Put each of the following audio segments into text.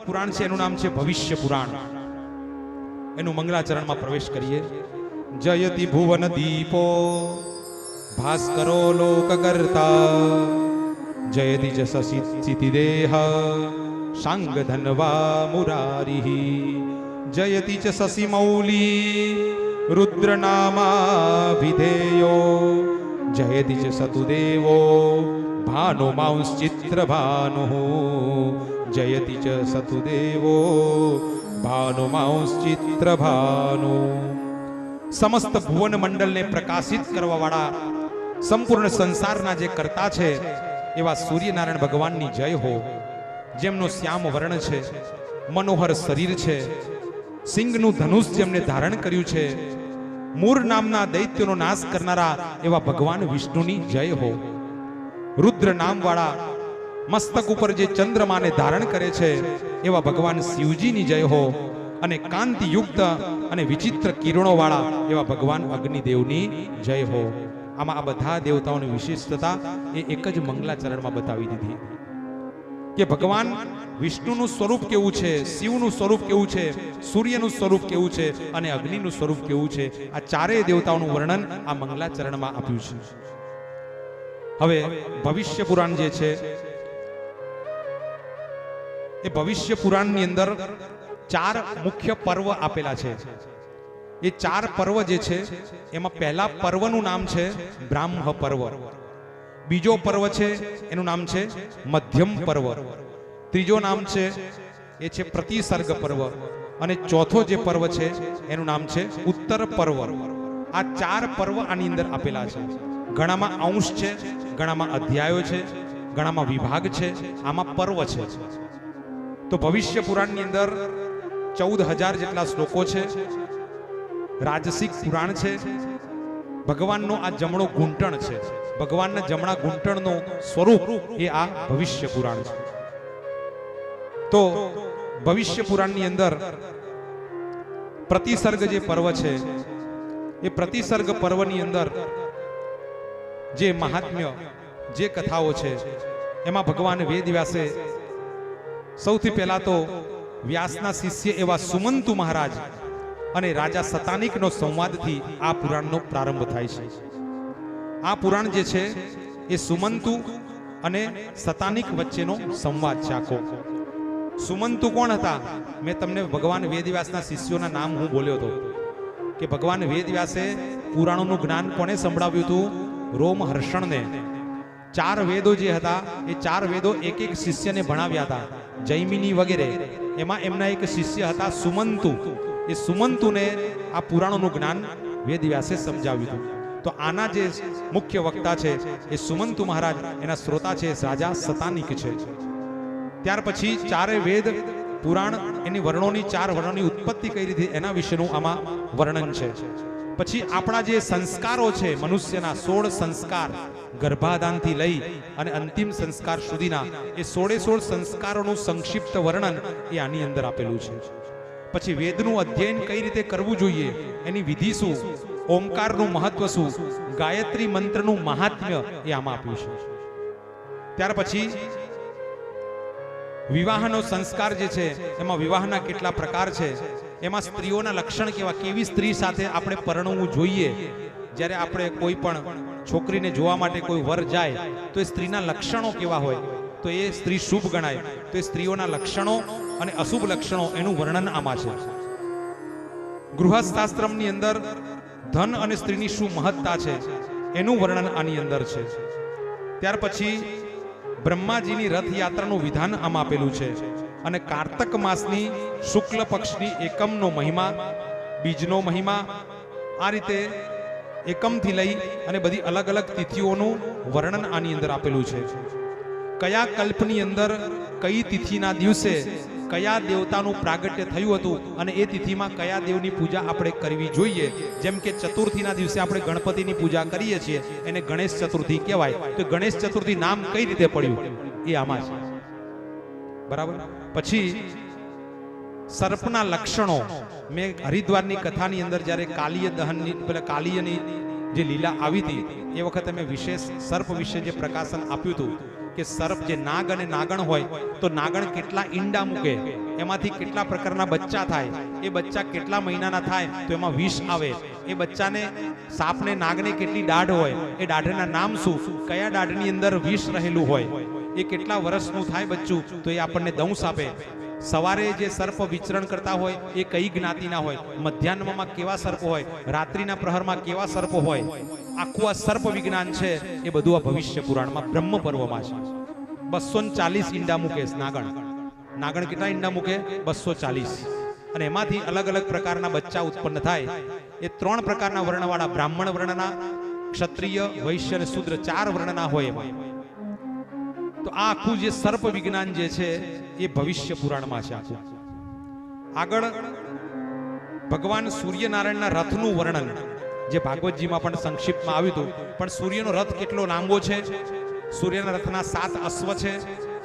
પુરાણ છે એનું નામ છે ભવિષ્ય પુરાણ. એનું મંગલાચરણમાં પ્રવેશ કરીએ. જયતિ ભુવન દીપો ભાસ્કરો લોકકર્તા જયતિ જ શશિ દેહ સાંગ ધનવા મુરારિઃ જયતિ ચ શશિ મૌલી રુદ્રનામાભિધેયો જયતિ ચ સતુદેવો ભાનુમાંશ્ચિત્રભાનુઃ જયતિ ચ સતુદેવો ભાનુમાંશ્ચિત્રભાનુ. સમસ્ત ભુવન મંડળને પ્રકાશિત કરવા વાળા સંપૂર્ણ સંસારના જે કરતા છે એવા સૂર્યનારાયણ ભગવાનની જય હો. જેમનો શ્યામ વર્ણ છે, મનોહર શરીર છે, સિંહનું ધનુષ જેમને ધારણ કર્યું છે, મૂર નામના દૈત્યનો નાશ કરનારા એવા ભગવાન વિષ્ણુની જય હો. રુદ્ર નામ વાળા મસ્તક ઉપર જે ચંદ્રમાને ધારણ કરે છે એવા ભગવાન શિવજીની જય હો. અને કાંતિયુક્ત અને વિચિત્ર કિરણો વાળા એવા ભગવાન અગ્નિદેવની જય હો. આમાં આ બધા દેવતાઓની વિશિષ્ટતા એ એક જ મંગલાચરણમાં બતાવી દીધી કે ભગવાન વિષ્ણુનું સ્વરૂપ કેવું છે, શિવનું સ્વરૂપ કેવું છે, સૂર્યનું સ્વરૂપ કેવું છે અને અગ્નિનું સ્વરૂપ કેવું છે. આ ચારેય દેવતાઓનું વર્ણન આ મંગલાચરણમાં આપ્યું છે. હવે ભવિષ્ય પુરાણ જે છે એ ભવિષ્ય પુરાણની અંદર 4 મુખ્ય પર્વ આપેલા છે. એ 4 પર્વ જે છે એમાં પહેલા પર્વનું નામ છે બ્રાહ્મ પર્વ. બીજો પર્વ છે એનું નામ છે મધ્યમ પર્વ. ત્રીજો નામ છે એ છે પ્રતિસર્ગ પર્વ. અને ચોથો જે પર્વ છે એનું નામ છે ઉત્તર પર્વ. આ 4 પર્વ આની અંદર આપેલા છે. ઘણામાં અંશ છે, ઘણામાં અધ્યાયો છે, ઘણામાં વિભાગ છે, આમાં પર્વ છે. તો ભવિષ્ય પુરાણની અંદર 14,000 જેટલા શ્લોકો છે. રાજસિક પુરાણ છે. ભગવાનનો આ જમણો ઘૂંટણ છે. ભગવાનના જમણા ઘૂંટણનું સ્વરૂપ એ આ ભવિષ્ય પુરાણ છે. તો ભવિષ્ય પુરાણની અંદર પ્રતિસર્ગ જે પર્વ છે એ પ્રતિસર્ગ પર્વની અંદર જે મહાત્મ્ય, જે કથાઓ છે એમાં ભગવાન વેદવ્યાસે સૌથી પહેલા તો વ્યાસના શિષ્ય એવા સુમંતુ મહારાજ અને રાજા સતાનિકનો સંવાદથી આ પુરાણનો પ્રારંભ થાય છે. આ પુરાણ જે છે એ સુમંતુ અને સતાનિક વચ્ચેનો સંવાદ છે આખો. સુમંતુ કોણ હતા? મેં તમને ભગવાન વેદવ્યાસના શિષ્યોના નામ હું બોલ્યો હતો કે ભગવાન વેદવ્યાસે પુરાણોનું જ્ઞાન કોને સંભળાવ્યું હતું? રોમહર્ષણને. 4 વેદો જે હતા એ 4 વેદો એક એક શિષ્યને ભણાવ્યા હતા, જૈમિની વગેરે. એમાં એમના એક શિષ્ય હતા સુમંતુ. એ સુમંતુને આ પુરાણોનું જ્ઞાન વેદવ્યાસે સમજાવ્યું હતું. તો આના જે મુખ્ય વક્તા છે એ સુમંતુ મહારાજ, એના શ્રોતા છે રાજા સતાનિક છે. ત્યાર પછી 4 વેદ પુરાણ, એની વર્ણોની 4 વર્ણોની ઉત્પત્તિ કઈ રીતે એના વિશેનું આમાં વર્ણન છે. પછી આપણા જે સંસ્કારો છે મનુષ્યના 16 સંસ્કાર, ગર્ભાધાનથી લઈ અને અંતિમ સંસ્કાર સુધીના એ 16 સંસ્કારોનું સંક્ષિપ્ત વર્ણન એ આની અંદર આપેલું છે. પછી વેદનું અધ્યયન કઈ રીતે કરવું જોઈએ, એની વિધિ શું, ઓમકારનું મહત્વ શું, ગાયત્રી મંત્રનું મહાત્મ્ય એ આમાં આપ્યું છે. ત્યાર પછી વિવાહનો સંસ્કાર જે છે એમાં વિવાહના કેટલા પ્રકાર છે, એમાં સ્ત્રીઓના લક્ષણ કેવા, કેવી સ્ત્રી સાથે આપણે પરણવું જોઈએ. જ્યારે આપણે કોઈ પણ છોકરીને જોવા માટે કોઈ વર જાય તો એ સ્ત્રીના લક્ષણો કેવા હોય તો એ સ્ત્રી શુભ ગણાય. તો એ સ્ત્રીઓના લક્ષણો અને અશુભ લક્ષણો એનું વર્ણન આમાં છે. ગૃહસ્થાશ્રમની અંદર ધન અને સ્ત્રીની શું મહત્તા છે એનું વર્ણન આની અંદર છે. ત્યાર પછી બ્રહ્માજીની રથયાત્રાનું વિધાન આમાં આપેલું છે. અને કાર્તક માસની શુક્લ પક્ષની એકમનો મહિમા, બીજનો મહિમા, આ રીતે એકમથી લઈ અને બધી અલગ અલગ તિથિઓનું વર્ણન આની અંદર આપેલું છે. કયા કલ્પની અંદર કઈ તિથિના દિવસે કયા દેવતાનું પ્રાગટ્ય થયું હતું અને એ તિથિમાં કયા દેવની પૂજા આપણે કરવી જોઈએ. જેમ કે ચતુર્થીના દિવસે આપણે ગણપતિની પૂજા કરીએ છીએ, એને ગણેશ ચતુર્થી કહેવાય. તો ગણેશ ચતુર્થી નામ કઈ રીતે પડ્યું એ આમાં છે. બરાબર. પછી સર્પના લક્ષણો, મેં હરિદ્વારની કથાની અંદર જ્યારે કાલીય દહનની કાલીયની જે લીલા આવી હતી એ વખતે મેં વિશેષ સર્પ વિશે જે પ્રકાશન આપ્યું હતું કે સર્પ જે નાગ અને નાગણ હોય તો નાગણ કેટલા ઈંડા મૂકે, એમાંથી કેટલા પ્રકારના બચ્ચા થાય, એ બચ્ચા કેટલા મહિનાના થાય તો એમાં વિષ આવે, એ બચ્ચાને સાપને નાગને કેટલી દાઢ હોય, એ દાઢના નામ શું, કયા દાઢની અંદર વિષ રહેલું હોય, એ કેટલા વર્ષનું થાય બચ્ચું તો એ આપણને દંશ આપે. સવારે જે સર્પ વિચરણ કરતા હોય એ કઈ જ્ઞાતિના હોય, મધ્યાહ્નમાં કેવા સર્પ હોય, રાત્રિના પ્રહરમાં કેવા સર્પ હોય, આખું આ સર્પ વિજ્ઞાન છે એ બધું આ ભવિષ્ય પુરાણમાં બ્રહ્મ પર્વમાં છે. 240 ઈંડા મૂકે નાગણ. નાગણ કેટલા ઈંડા મૂકે? 240. અને એમાંથી અલગ અલગ પ્રકારના બચ્ચા ઉત્પન્ન થાય. એ 3 પ્રકારના વર્ણવાળા, બ્રાહ્મણ વર્ણના, ક્ષત્રિય, વૈશ્ય અને શૂદ્ર 4 વર્ણના હોય એમાં. તો આ આખું જે સર્પ વિજ્ઞાન જે છે એ ભવિષ્ય પુરાણમાં છે આખું. આગળ ભગવાન સૂર્યનારાયણના રથનું વર્ણન જે ભાગવતજીમાં પણ સંક્ષિપ્તમાં આવ્યું હતું. પણ સૂર્યનો રથ કેટલો લાંબો છે, સૂર્યના રથના 7 અશ્વ છે,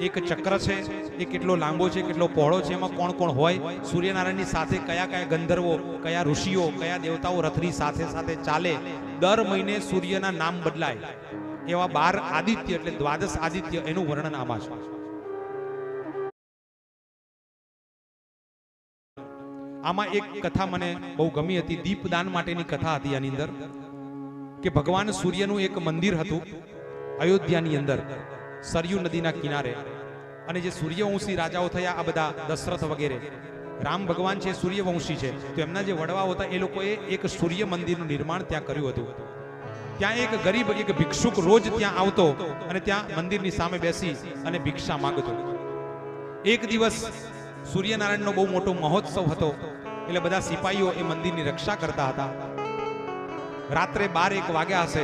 એક ચક્ર છે, એ કેટલો લાંબો છે, કેટલો પહોળો છે, એમાં કોણ કોણ હોય, સૂર્યનારાયણની સાથે કયા કયા ગંધર્વો, કયા ઋષિઓ, કયા દેવતાઓ રથની સાથે સાથે ચાલે, દર મહિને સૂર્યના નામ બદલાય, એવા 12 આદિત્ય એટલે 12 આદિત્ય, એનું વર્ણન આમાં છે. આમાં એક કથા મને બહુ ગમી હતી, દીપદાન માટેની કથા હતી આની અંદર, કે ભગવાન સૂર્યનું એક મંદિર હતું અયોધ્યાની અંદર સરયુ નદીના કિનારે. અને જે સૂર્યવંશી રાજાઓ થયા આ બધા દશરથ વગેરે, રામ ભગવાન છે સૂર્યવંશી છે, તો એમના જે વડવાઓ હતા એ લોકોએ એક સૂર્ય મંદિરનું નિર્માણ ત્યાં કર્યું હતું. ત્યાં એક ગરીબ એક ભિક્ષુક રોજ ત્યાં આવતો અને ત્યાં મંદિરની સામે બેસી અને ભિક્ષા માંગતો. એક દિવસ સૂર્યનારાયણનો બહુ મોટો મહોત્સવ હતો એટલે બધા સિપાહીઓ એ મંદિરની રક્ષા કરતા હતા. રાત્રે 12-1 વાગ્યા હશે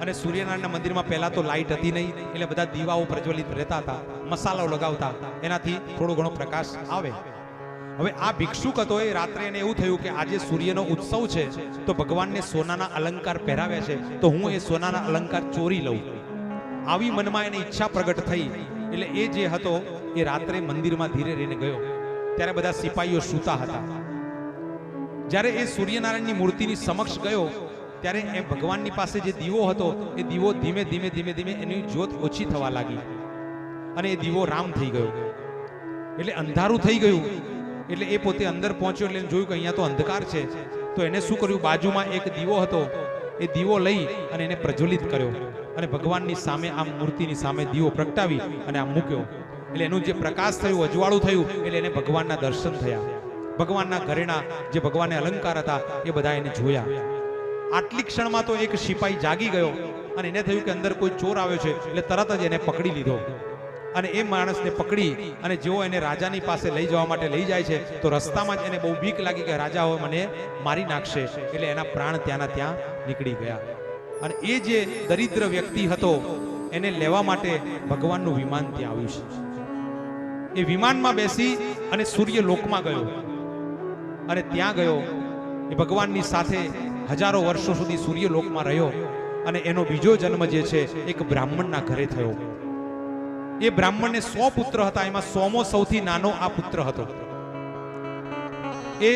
અને સૂર્યનારાયણના મંદિરમાં પહેલા તો લાઇટ હતી નહીં, એટલે બધા દીવાઓ પ્રજ્વલિત રહેતા હતા, મસાલાઓ લગાવતા, એનાથી થોડો ઘણો પ્રકાશ આવે. હવે આ ભિક્ષુક હતો એ રાત્રે એને એવું થયું કે આજે સૂર્યનો ઉત્સવ છે તો ભગવાનને સોનાના અલંકાર પહેરાવ્યા છે તો હું એ સોનાના અલંકાર ચોરી લઉં. આવી મનમાં એની ઈચ્છા પ્રગટ થઈ. એટલે એ જે હતો એ રાત્રે મંદિરમાં ધીરે રહીને ગયો. ત્યારે બધા સિપાહીઓ સૂતા હતા. જ્યારે એ સૂર્યનારાયણની મૂર્તિની સમક્ષ ગયો ત્યારે એ ભગવાનની પાસે જે દીવો હતો એ દીવો ધીમે ધીમે ધીમે ધીમે એની જ્યોત ઓછી થવા લાગી અને એ દીવો રામ થઈ ગયો. એટલે અંધારું થઈ ગયું. એટલે એ પોતે અંદર પહોંચ્યો એટલે જોયું કે અહીંયા તો અંધકાર છે. તો એને શું કર્યું, બાજુમાં એક દીવો હતો એ દીવો લઈ અને એને પ્રજ્વલિત કર્યો અને ભગવાનની સામે આમ મૂર્તિની સામે દીવો પ્રગટાવી અને આમ મૂક્યો. એટલે એનું જે પ્રકાશ થયું, અજવાળું થયું, એટલે એને ભગવાનના દર્શન થયા. ભગવાનના ઘરેણા જે ભગવાનને અલંકાર હતા એ બધા એને જોયા. આટલી ક્ષણમાં તો એક સિપાહી જાગી ગયો અને એને થયું કે અંદર કોઈ ચોર આવ્યો છે, એટલે તરત જ એને પકડી લીધો. અને એ માણસને પકડી અને જેવો એને રાજાની પાસે લઈ જવા માટે લઈ જાય છે તો રસ્તામાં જ એને બહુ બીક લાગી કે રાજા હવે મને મારી નાખશે. એટલે એના પ્રાણ ત્યાંના ત્યાં નીકળી ગયા. અને એ જે દરિદ્ર વ્યક્તિ હતો એને લેવા માટે ભગવાનનું વિમાન ત્યાં આવ્યું છે. એ વિમાનમાં બેસી અને સૂર્ય લોકમાં ગયો અને ત્યાં ગયો એ ભગવાનની સાથે હજારો વર્ષો સુધી સૂર્ય લોકમાં રહ્યો. અને એનો બીજો જન્મ જે છે એક બ્રાહ્મણના ઘરે થયો. એ બ્રાહ્મણને 100 પુત્ર હતા, એમાં 100મો સૌથી નાનો આ પુત્ર હતો. એ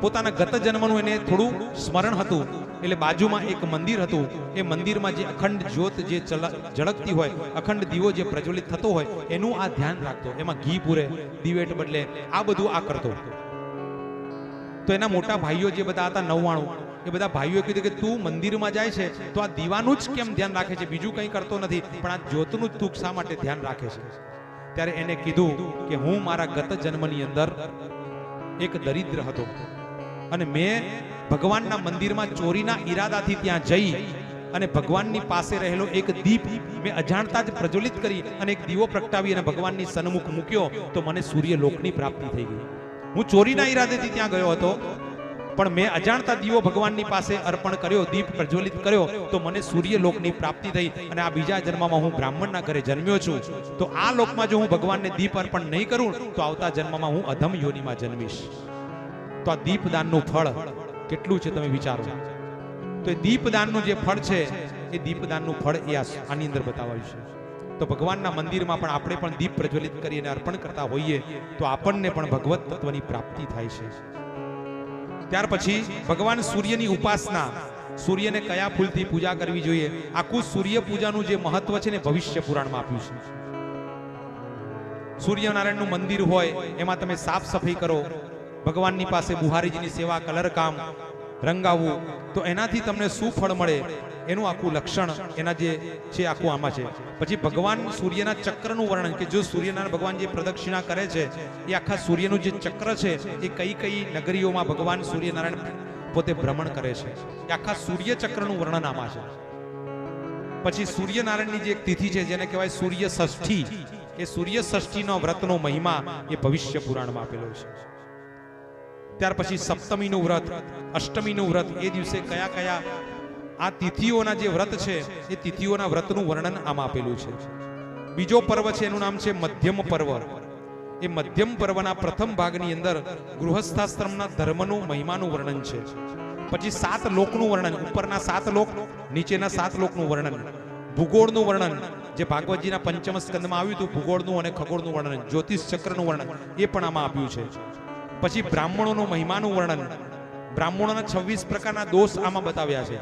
પોતાના ગત જન્મનું એને થોડું સ્મરણ હતું એટલે બાજુમાં એક મંદિર હતું. એ મંદિરમાં જે અખંડ જ્યોત જે ઝળકતી હોય, અખંડ દીવો જે પ્રજ્વલિત થતો હોય એનું આ ધ્યાન રાખતો. એમાં ઘી પૂરે, દિવેટ બદલે, આ બધું આ કરતો. તો એના મોટા ભાઈઓ જે બધા હતા 99, એ બધા ભાઈઓએ કીધું કે તું મંદિરમાં જાય છે તો આ દીવાનું જ કેમ ધ્યાન રાખે છે, બીજું કંઈ કરતો નથી, પણ આ જ્યોતનું જ તું શા માટે ધ્યાન રાખે છે? ત્યારે એને કીધું કે હું મારા ગત જન્મની અંદર એક દરિદ્ર હતો અને મેં ભગવાનના મંદિરમાં ચોરીના ઈરાદાથી ત્યાં જઈ અને ભગવાનની પાસે રહેલો એક દીપ મેં અજાણતા જ પ્રજ્વલિત કરી અને એક દીવો પ્રગટાવી અને ભગવાનની સન્મુખ મૂક્યો તો મને સૂર્ય લોકની પ્રાપ્તિ થઈ ગઈ. હું ચોરીના ઈરાદેથી ત્યાં ગયો હતો પણ મેં અજાણતા દીવો ભગવાનની પાસે અર્પણ કર્યો, દીપ પ્રજ્વલિત કર્યો તો મને સૂર્ય લોકની પ્રાપ્તિ થઈ. અને આ બીજા જન્મમાં હું બ્રાહ્મણના ઘરે જન્મ્યો છું. તો આ લોકમાં જો હું ભગવાનને દીપ અર્પણ નહીં કરું તો આવતા જન્મમાં હું અધમ યોનિમાં જન્મીશ. તો આ દીપદાનનું ફળ કેટલું છે તમે વિચારો. તો એ દીપદાનનું જે ફળ છે એ દીપદાનનું ફળ એ આની અંદર બતાવાયું છે. તો ભગવાનના મંદિરમાં પણ આપણે પણ દીપ પ્રજ્વલિત કરીને અર્પણ કરતા હોઈએ તો આપણને પણ ભગવત તત્વની પ્રાપ્તિ થાય છે. ત્યાર પછી ભગવાન સૂર્યની ઉપાસના સૂર્યને કયા ફૂલથી પૂજા કરવી જોઈએ, આખું સૂર્ય પૂજાનું જે મહત્વ છે ને ભવિષ્ય પુરાણમાં આપ્યું છે. સૂર્યનારાયણનું મંદિર હોય એમાં તમે સાફ સફાઈ કરો, ભગવાનની પાસે બુહારીજીની સેવા, કલર કામ, રંગાવવું, તો એનાથી તમને શું ફળ મળે એનું આખું લક્ષણ એના જે છે આખું આમાં છે. પછી ભગવાન સૂર્યના ચક્રનું વર્ણન કે જો સૂર્યનારાયણ ભગવાન જે પ્રદક્ષિણા કરે છે એ આખા સૂર્યનું જે ચક્ર છે એ કઈ કઈ નગરીઓમાં ભગવાન સૂર્યનારાયણ પોતે ભ્રમણ કરે છે, એ આખા સૂર્ય ચક્રનું વર્ણન આમાં છે. પછી સૂર્યનારાયણની જે એક તિથિ છે જેને કહેવાય સૂર્ય ષષ્ઠી, એ સૂર્ય ષષ્ઠીનો વ્રતનો મહિમા એ ભવિષ્ય પુરાણમાં આપેલો છે. ત્યાર પછી સપ્તમીનું વ્રત, અષ્ટમીનું વ્રત, એ દિવસે કયા કયા આ તિથિઓના જે વ્રત છે એ તિથિઓના વ્રતનું વર્ણન આમાં આપેલું છે. બીજો પર્વ છે એનું નામ છે મધ્યમ પર્વ. એ મધ્યમ પર્વના પ્રથમ ભાગની અંદર ગૃહસ્થાશ્રમના ધર્મનું મહિમાનું વર્ણન છે. પછી 7 લોકનું વર્ણન, ઉપરના 7 લોક, નીચેના 7 લોકનું વર્ણન, ભૂગોળનું વર્ણન જે ભાગવતજીના પંચમ સ્કંદમાં આવ્યું હતું, ભૂગોળનું અને ખગોળનું વર્ણન, જ્યોતિષ ચક્રનું વર્ણન એ પણ આમાં આપ્યું છે. પછી બ્રાહ્મણોનું મહિમાનું વર્ણન, બ્રાહ્મણોના 26 પ્રકારના દોષ આમાં બતાવ્યા છે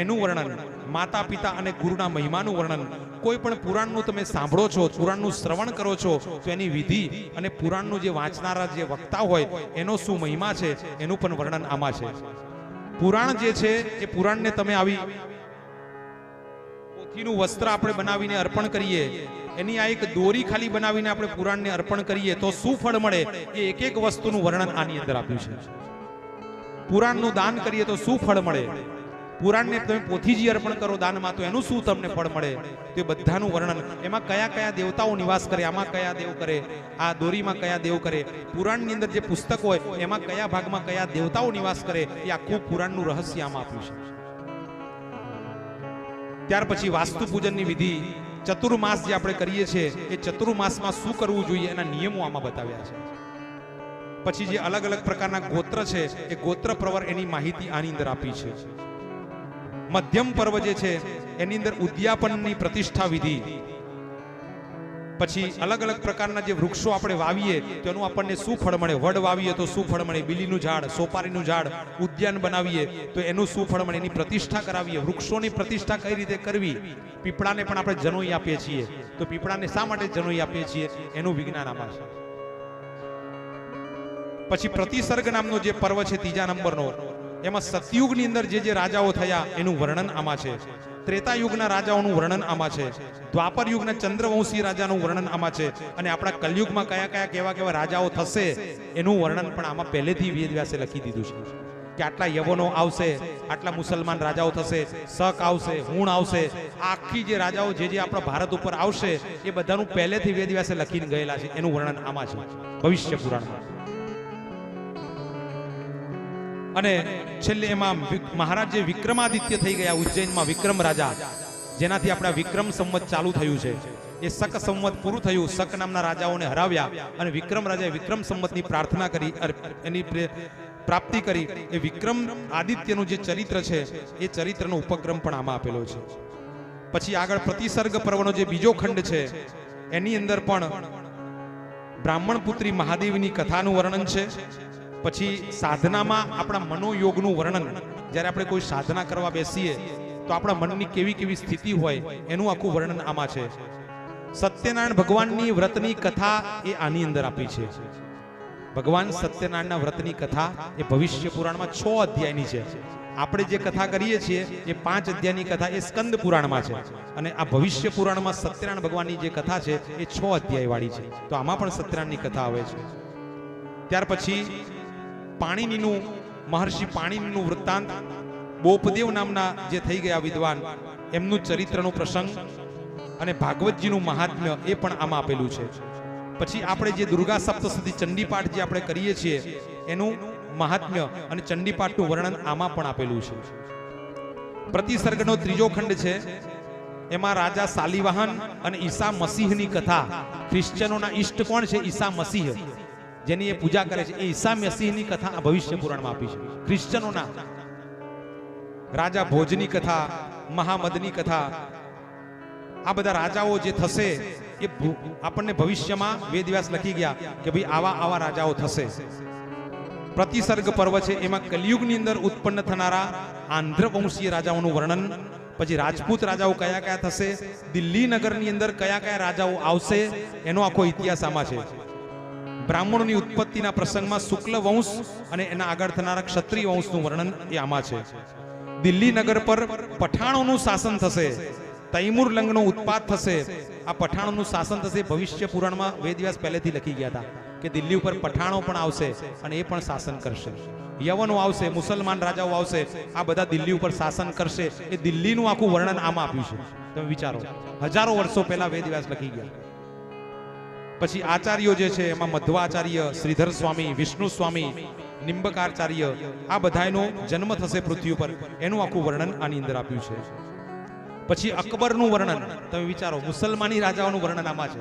એનું વર્ણન, માતા પિતા અને ગુરુના મહિમાનું વર્ણન. કોઈ પણ પુરાણનું તમે સાંભળો છો, પુરાણનું શ્રવણ કરો છો તો એની વિધિ અને પુરાણનું જે વાંચનારા જે વક્તા હોય એનો શું મહિમા છે એનું પણ વર્ણન આમાં છે. પુરાણ જે છે એ પુરાણને તમે આવી પોથીનું વસ્ત્ર આપણે બનાવીને અર્પણ કરીએ, એની આ એક દોરી ખાલી બનાવીને આપણે પુરાણને અર્પણ કરીએ તો શું ફળ મળે એ એક એક વસ્તુનું વર્ણન આની અંદર આપ્યું છે. પુરાણનું દાન કરીએ તો શું ફળ મળે, પુરાણને તમે પોથીજી અર્પણ કરો દાનમાં તો એનું શું તમને ફળ મળે, તે બધાનું વર્ણન, એમાં કયા કયા દેવતાઓ નિવાસ કરે, આમાં કયા દેવ કરે, આ દોરીમાં કયા દેવ કરે, પુરાણની અંદર જે પુસ્તક હોય એમાં કયા ભાગમાં કયા દેવતાઓ નિવાસ કરે, એ આખું પુરાણનું રહસ્ય આમાં આપ્યું છે. ત્યાર પછી વાસ્તુ પૂજનની વિધિ, ચતુર્માસ જે આપણે કરીએ છીએ એ ચતુર્માસમાં શું કરવું જોઈએ એના નિયમો આમાં બતાવ્યા છે. પછી જે અલગ અલગ પ્રકારના ગોત્ર છે એ ગોત્ર પ્રવર એની માહિતી આની અંદર આપી છે. મધ્યમ પર્વ જે છે એની અંદર ઉદ્યાપનની પ્રતિષ્ઠા વિધિ, પછી અલગ અલગ પ્રકારના જે વૃક્ષો આપણે વાવીએ તો એનું આપણને શું ફળ મળે, વડ વાવીએ તો શું ફળ મળે, બીલીનું ઝાડ, સોપારીનું ઝાડ, ઉદ્યાન બનાવીએ તો એનું શું ફળ મળે, એની પ્રતિષ્ઠા કરાવીએ. વૃક્ષોની પ્રતિષ્ઠા કઈ રીતે કરવી, પીપળાને પણ આપણે જનોઈ આપીએ છીએ તો પીપળાને શા માટે જનોઈ આપીએ છીએ એનું વિજ્ઞાન આમાં છે. પછી પ્રતિસર્ગ નામનો જે પર્વ છે ત્રીજા નંબરનો, એમાં સતયુગની અંદર જે રાજાઓ થયા એનું વર્ણન આમાં છે. ત્રેતા યુગના રાજાઓનું વર્ણન આમાં છે. દ્વાપર યુગના ચંદ્રવંશી રાજાનું વર્ણન આમાં છે. અને આપણા કલયુગમાં કયા કયા કેવા કેવા રાજાઓ થશે એનું વર્ણન પણ આમાં પહેલેથી વેદવ્યાસે લખી દીધું છે કે આટલા યવનો આવશે, આટલા મુસલમાન રાજાઓ થશે, શક આવશે, હુણ આવશે, આખી જે રાજાઓ જે આપણા ભારત ઉપર આવશે એ બધાનું પહેલેથી વેદવ્યાસે લખીને ગયેલા છે, એનું વર્ણન આમાં છે ભવિષ્ય પુરાણમાં. અને છેલ્લે એમાં મહારાજ જે વિક્રમાદિત્ય થઈ ગયા ઉજ્જૈનમાં, વિક્રમ રાજા, જેનાથી આપણા વિક્રમ સંવત ચાલુ થયું છે, એ શક સંવત પૂરું થયું, શક નામના રાજાઓને હરાવ્યા અને વિક્રમ રાજાએ વિક્રમ સંવતની પ્રાર્થના કરી, એની પ્રાપ્તિ કરી. એ વિક્રમ આદિત્યનું જે ચરિત્ર છે એ ચરિત્રનો ઉપક્રમ પણ આમાં આપેલો છે. પછી આગળ પ્રતિસર્ગ પર્વનો જે બીજો ખંડ છે એની અંદર પણ બ્રાહ્મણ પુત્રી મહાદેવની કથાનું વર્ણન છે. પછી સાધનામાં આપણા મનોયોગનું વર્ણન, જ્યારે આપણે કોઈ સાધના કરવા બેસીએ તો આપણા મનની કેવી કેવી સ્થિતિ હોય એનું આખું વર્ણન આમાં છે. સત્યનારાયણ ભગવાનની વ્રતની કથા એ આની અંદર આપી છે. ભગવાન સત્યનારાયણના વ્રતની કથા એ ભવિષ્ય પુરાણમાં 6 અધ્યાયની છે. આપણે જે કથા કરીએ છીએ એ 5 અધ્યાયની કથા એ સ્કંદ પુરાણમાં છે, અને આ ભવિષ્ય પુરાણમાં સત્યનારાયણ ભગવાનની જે કથા છે એ 6 અધ્યાય વાળી છે. તો આમાં પણ સત્યનારાયણની કથા આવે છે. ત્યાર પછી પાણીનીનું, મહર્ષિ પાણીનીનું વૃત્તાંત, બોપદેવ નામના જે થઈ ગયા વિદ્વાન એમનું ચરિત્રનો પ્રસંગ અને ભાગવતજીનું મહાત્મ્ય એ પણ આમાં આપેલું છે. પછી આપણે જે દુર્ગા સપ્તશતી ચંડીપાઠ જે આપણે કરીએ છીએ એનું મહાત્મ્ય અને ચંડીપાઠનું વર્ણન આમાં પણ આપેલું છે. પ્રતિસર્ગનો ત્રીજો ખંડ છે, એમાં રાજા સાલીવાહન અને ઈસા મસીહની કથા. ક્રિશ્ચનોના ઈષ્ટ કોણ છે? ઈસા મસીહ, જેની એ પૂજા કરે છે. એ ઈસા મસીહની કથા ભવિષ્ય પુરાણમાં આપી છે. ક્રિશ્ચનોના રાજા ભોજની કથા, મહામદની કથા, આ બધા રાજાઓ જે થશે એ આપણને ભવિષ્યમાં વેદવ્યાસ લખી ગયા કે ભાઈ આવા આવા રાજાઓ થશે. પ્રતિસર્ગ પર્વ છે એમાં કલિયુગની અંદર ઉત્પન્ન થનારા આંધ્રવંશીય રાજાઓનું વર્ણન, પછી રાજપૂત રાજાઓ કયા કયા થશે, દિલ્હી નગરની અંદર કયા કયા રાજાઓ આવશે, એનો આખો ઇતિહાસ આમાં છે. બ્રાહ્મણોની ઉત્પત્તિના પ્રસંગમાં શુક્લ વંશ અને એના આગળ થનારા ક્ષત્રિય વંશનું વર્ણન એ આમાં છે. દિલ્હી નગર પર પઠાણોનું શાસન થશે, તૈમુર લંગનો ઉત્પાદ થશે. આ પઠાણોનું શાસન થશે ભવિષ્ય પુરાણમાં વેદવ્યાસ પહેલેથી લખી ગયા હતા કે દિલ્હી ઉપર પઠાણો પણ આવશે અને એ પણ શાસન કરશે. યવનો આવશે, મુસલમાન રાજાઓ આવશે, આ બધા દિલ્હી ઉપર શાસન કરશે. એ દિલ્હીનું આખું વર્ણન આમાં આપ્યું છે. તમે વિચારો, હજારો વર્ષો પહેલા વેદવ્યાસ લખી ગયા. પછી આચાર્યો જે છે એમાં મધ્વાચાર્ય, શ્રીધર સ્વામી, વિષ્ણુ સ્વામી, નિંબકાચાર્ય, આ બધાનો જન્મ થશે પૃથ્વી ઉપર, એનું આખું વર્ણન આની અંદર આપ્યું છે. પછી અકબરનું વર્ણન, તમે વિચારો, મુસલમાની રાજાઓનું વર્ણન આમાં છે.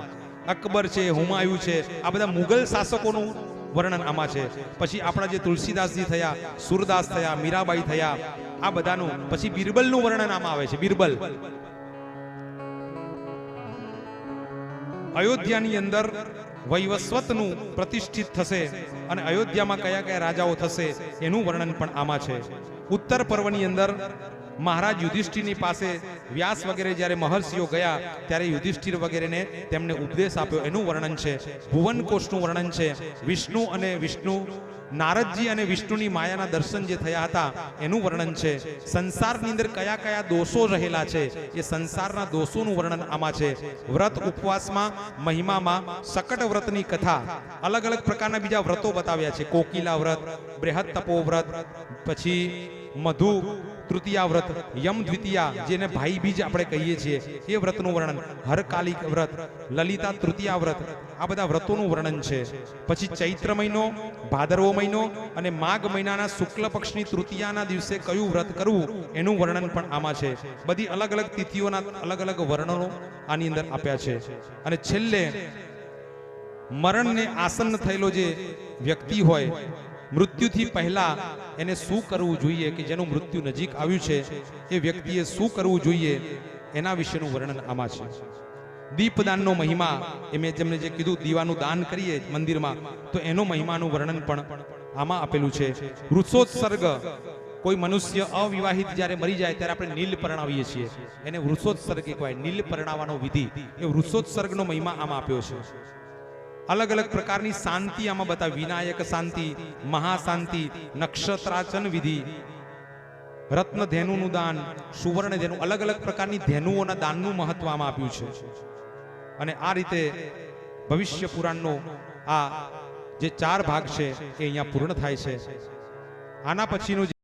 અકબર છે, હુમાયુ છે, આ બધા મુગલ શાસકોનું વર્ણન આમાં છે. પછી આપણા જે તુલસીદાસજી થયા, સુરદાસ થયા, મીરાબાઈ થયા, આ બધાનું. પછી બિરબલનું વર્ણન આમાં આવે છે. બિરબલ અયોધ્યાની અંદર વૈવસ્વતનું પ્રતિષ્ઠિત થશે અને અયોધ્યામાં કયા કયા રાજાઓ થશે એનું વર્ણન પણ આમાં છે. ઉત્તર પર્વની અંદર મહારાજ યુધિષ્ઠિરની પાસે વ્યાસ વગેરે જ્યારે મહર્ષિઓ ગયા ત્યારે યુધિષ્ઠિર વગેરેને તેમને ઉપદેશ આપ્યો, એનું વર્ણન છે. ભુવન કોષનું વર્ણન છે. વિષ્ણુ અને વિષ્ણુ, નારદજી અને વિષ્ણુની માયાના દર્શન જે થયા હતા એનું વર્ણન છે. સંસારની અંદર કયા કયા દોષો રહેલા છે એ સંસારના દોષોનું વર્ણન આમાં છે. વ્રત ઉપવાસમાં, મહિમામાં શકટ વ્રતની કથા, અલગ અલગ પ્રકારના બીજા વ્રતો બતાવ્યા છે. કોકિલા વ્રત, બૃહદ તપો વ્રત, પછી મધુ તૃતીયા વ્રત, યમ દ્વિતીયા જેને ભાઈ બીજ આપણે કહીએ છીએ એ વ્રતનું વર્ણન, હરકાલિક વ્રત, લલિતા તૃતીયા વ્રત, આ બધા વ્રતોનું વર્ણન છે. પછી ચૈત્ર મહિનો, ભાદરવો મહિનો અને માઘ મહિનાના શુક્લ પક્ષની તૃતીયાના દિવસે કયું વ્રત કરવું એનું વર્ણન પણ આમાં છે. બધી અલગ અલગ તિથિઓના અલગ અલગ વર્ણનો આની અંદર આપ્યા છે. અને છેલ્લે મરણને આસન્ન થયેલો જે વ્યક્તિ હોય, મૃત્યુથી પહેલા એને શું કરવું જોઈએ, કે જેનું મૃત્યુ નજીક આવ્યું છે એ વ્યક્તિએ શું કરવું જોઈએ એના વિશેનું વર્ણન આમાં છે. દીપદાનનો મહિમા, એ મેં જેમને જે કીધું દીવાનું દાન કરીએ મંદિરમાં તો એનો મહિમાનું વર્ણન પણ આમાં આપેલું છે. વૃષોત્સર્ગ, કોઈ મનુષ્ય અવિવાહિત જ્યારે મરી જાય ત્યારે આપણે નીલ પરણાવીએ છીએ, એને વૃષોત્સર્ગ કહેવાય. નીલ પરણાવવાનો વિધિ, એ વૃષોત્સર્ગનો મહિમા આમાં આપ્યો છે. અલગ અલગ પ્રકારની શાંતિ આમાં બતાવી, વિનાયક શાંતિ, મહાશાંતિ, નક્ષત્રાચન વિધિ, રત્ન ધેનુનું દાન, સુવર્ણ ધેનુ, અલગ અલગ પ્રકારની ધેનુઓના દાનનું મહત્વ આમાં આપ્યું છે. અને આ રીતે ભવિષ્ય પુરાણનો આ જે 4 ભાગ છે એ અહીંયા પૂર્ણ થાય છે. આના પછીનું